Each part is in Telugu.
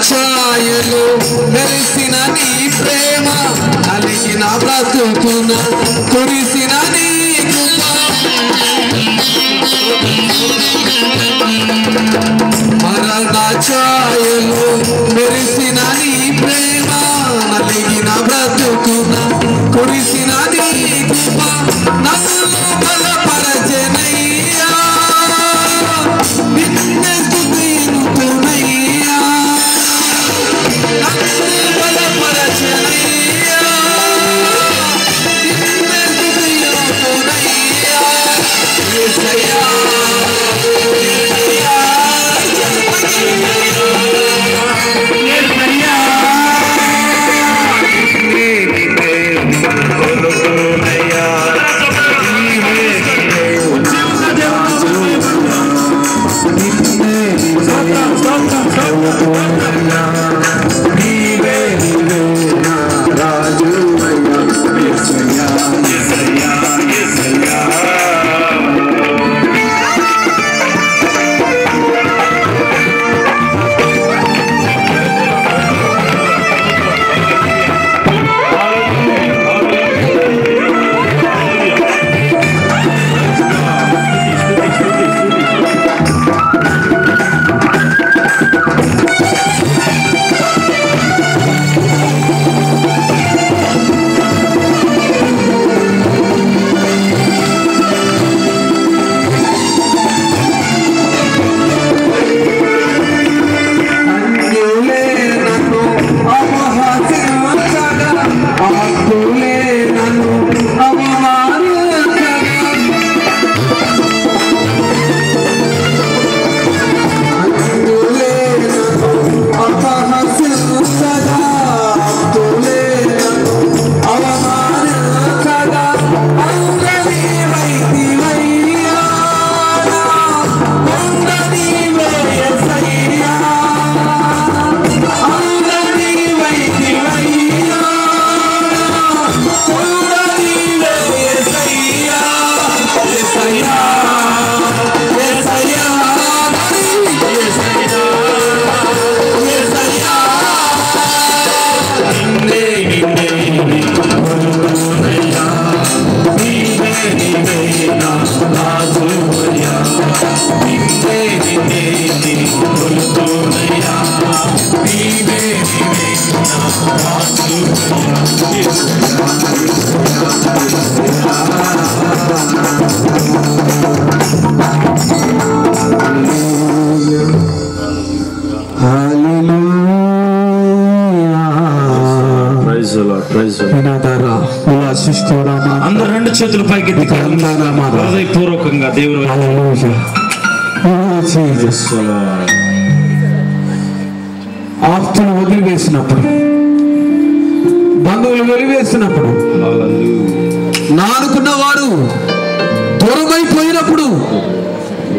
ఛాయలు మెరిసిన నీ ప్రేమ అలిగిన బ్రతుకున కురిసిన నీ మరణ ఛాయలు మెరిసిన నీ ప్రేమ అలిగిన బ్రతుకున కురిసిన నీ కృప నన్ను బలపరచెనయ్యా నిన్నే స్తుతింతునయ్యా అందరూ రెండు చేతులు పైకి హృదయపూర్వకంగా దేవుని ఆప్తులు వదిలివేసినప్పుడు, బంధువులు వెలివేసినప్పుడు, నానుకున్న వారు దూరమైపోయినప్పుడు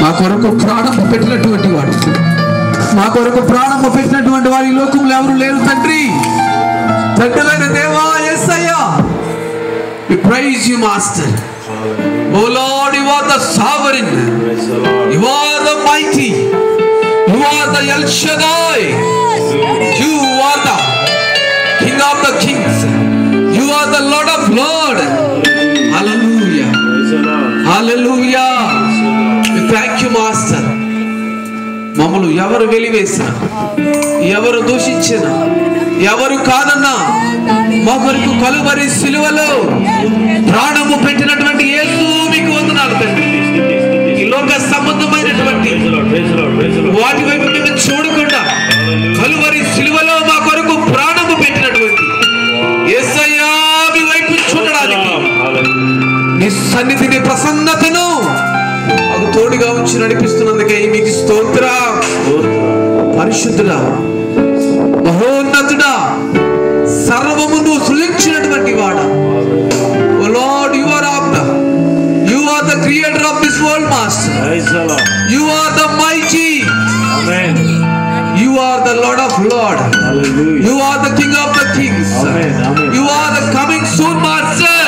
మా కొరకు ప్రాణం పెట్టినటువంటి వాడు, మా కొరకు ప్రాణం పెట్టినటువంటి వారి లోకంలో ఎవరు లేరు తండ్రి. తండ్రివైన దేవా యేసయ్యా, we praise you master. Oh Lord, you are the sovereign, you are the mighty, you are the El Shaddai, you are the King of the kings, you are the Lord of lords. Hallelujah. మమ్మల్ని ఎవరు వెలివేసినా, ఎవరు దూషించినా, ఎవరు కాదన్నా మా కొరకు కలువరి సిలువలో ప్రాణము పెట్టినటువంటి యేసు మీకు వందనాలు తండ్రి. ఈ లోక సంబంధమైనటువంటి వాటి వైపు మేము చూడకుండా కలువరి సిలువలో మా కొరకు ప్రాణము పెట్టినటువంటి యేసయ్యా మీ వైపు చూడడానికి, నీ సన్నిధిని ప్రసన్నతను మాకు తోడుగా ఉంచి నడిపిస్తున్నందుకే మీకు స్తోత్రం. పరిశుద్ధుడా, మహోన్నతుడా, సర్వమును సృజించినటువంటి వాడా, O Lord, you are the creator of this world master. You are the mighty. You are the Lord of Lords. You are the King of the Kings. You are the coming soon Master.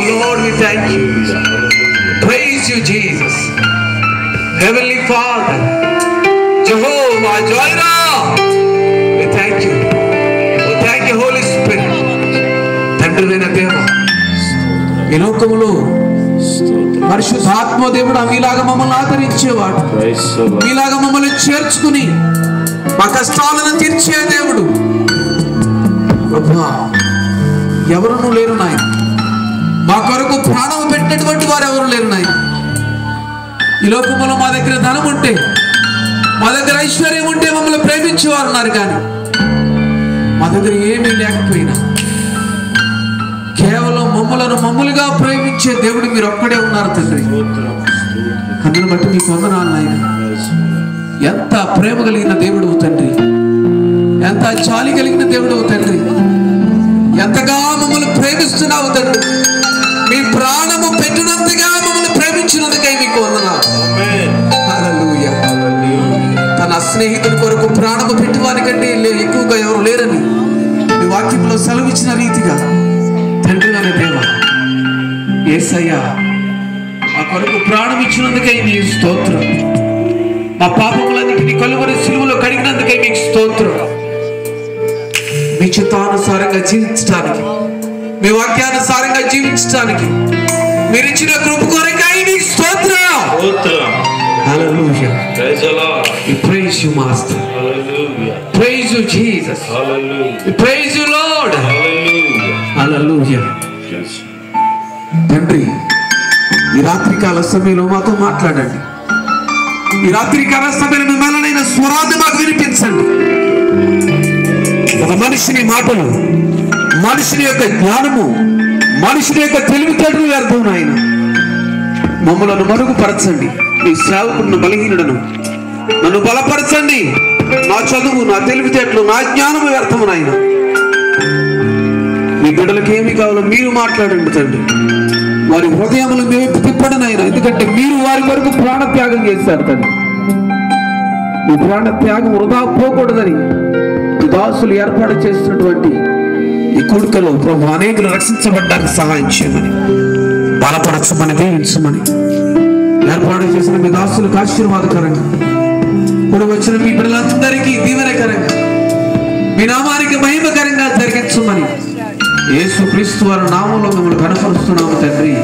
Oh Lord, we thank you. Praise you, Jesus. Heavenly Father, Jehovah Jireh, we thank you. We thank you, Holy Spirit. తండ్రివైన దేవా, ఈ లోకములో పరిశుద్ధాత్మ దేవుడు మీలాగా మమ్మల్ని ఆదరించేవాడు, మీలాగా మమ్మల్ని చేర్చుకుని మా కష్టాలను తీర్చే దేవుడు. ఎవరు లేరు నాయన, మా కొరకు ప్రాణం పెట్టినటువంటి వారు ఎవరు లేరు నాయన. ఈ లోకంలో మా దగ్గర ధనం ఉంటే, మా దగ్గర ఐశ్వర్యం ఉంటే మమ్మల్ని ప్రేమించేవారు ఉన్నారు, కానీ మా దగ్గర ఏమీ లేకపోయినా కేవలం మమ్మలుగా ప్రేమించే దేవుడు మీరు ఒక్కడే ఉన్నారు తండ్రి. అందుని బట్టి మీకు వందనాలు నాయన. ఎంత ప్రేమ కలిగిన దేవుడు తండ్రి, ఎంత జాలి కలిగిన దేవుడు తండ్రి, ఎంతగా మమ్మల్ని ప్రేమిస్తున్నావు తండ్రి. మీ ప్రాణము పెట్టినంతగా మమ్మల్ని ప్రేమించినందుకై మీకు వందనాలు. హల్లెలూయా. తన స్నేహితుల కొరకు ప్రాణము పెట్టేవానికంటే ఎక్కువగా ఎవరు లేరని మీ వాక్యంలో సెలవిచ్చిన రీతిగా తండ్రి అనే దేవ యేసయ్యా మా కొరకు ప్రాణం ఇచ్చినందుకై నీ స్తోత్రం. మా పాపములన్నిటినీ కలువరి సిలువలో కడిగినందుకై మీకు స్తోత్రం. మీ చిత్తానుసారంగా జీవించడానికి, మీ వాక్యానుసారంగా జీవించడానికి మీరు ఇచ్చిన కృప కొరకై మీకు స్తోత్రం. Hallelujah. Praise the Lord. We praise you, Master. Hallelujah. Praise you, Jesus. Hallelujah. We praise you, Lord. Hallelujah. Hallelujah. తండ్రి, ఈ రాత్రికాల సమయంలో మాతో మాట్లాడండి. ఈ రాత్రికాల సమయంలో మిమ్మల్నైన స్వరాన్ని మాకు వినిపించండి. ఒక మనిషిని మాటలు, మనుషుని యొక్క జ్ఞానము, మనుషుని యొక్క తెలివితేటలు వ్యర్థం నాయన. మమ్మలను మరుగుపరచండి. మీ సేవకులను బలహీనుడను నన్ను బలపరచండి. నా చదువు, నా తెలివితేటలు, నా జ్ఞానము వ్యర్థము నాయన. మీ బిడ్డలకు ఏమి కావాలో మీరు మాట్లాడండి తండ్రి. వారి హృదయములు మీ వైపు తిప్పండి నాయన. ఎందుకంటే మీరు వారి వరకు ప్రాణత్యాగం చేశారు తండ్రి. మీ ప్రాణత్యాగం వృధా పోకూడదని దాసులు ఏర్పాటు చేసినటువంటి ఈ కూడికలో ప్రభు అనేకులు రక్షించబడ్డానికి సహాయం చేయమని, బలపరచమని, దీవించమని ఏర్పాటు చేసిన మీ దాసులకు ఆశీర్వాదకరంగా, ఇప్పుడు వచ్చిన మీ బిడ్డలందరికీ దీవెనకరంగా, మీ నామానికి మహిమకరంగా జరిగించమని యేసు క్రీస్తు వారి నామంలో మిమ్మల్ని కనపరుస్తున్నాము తండ్రి.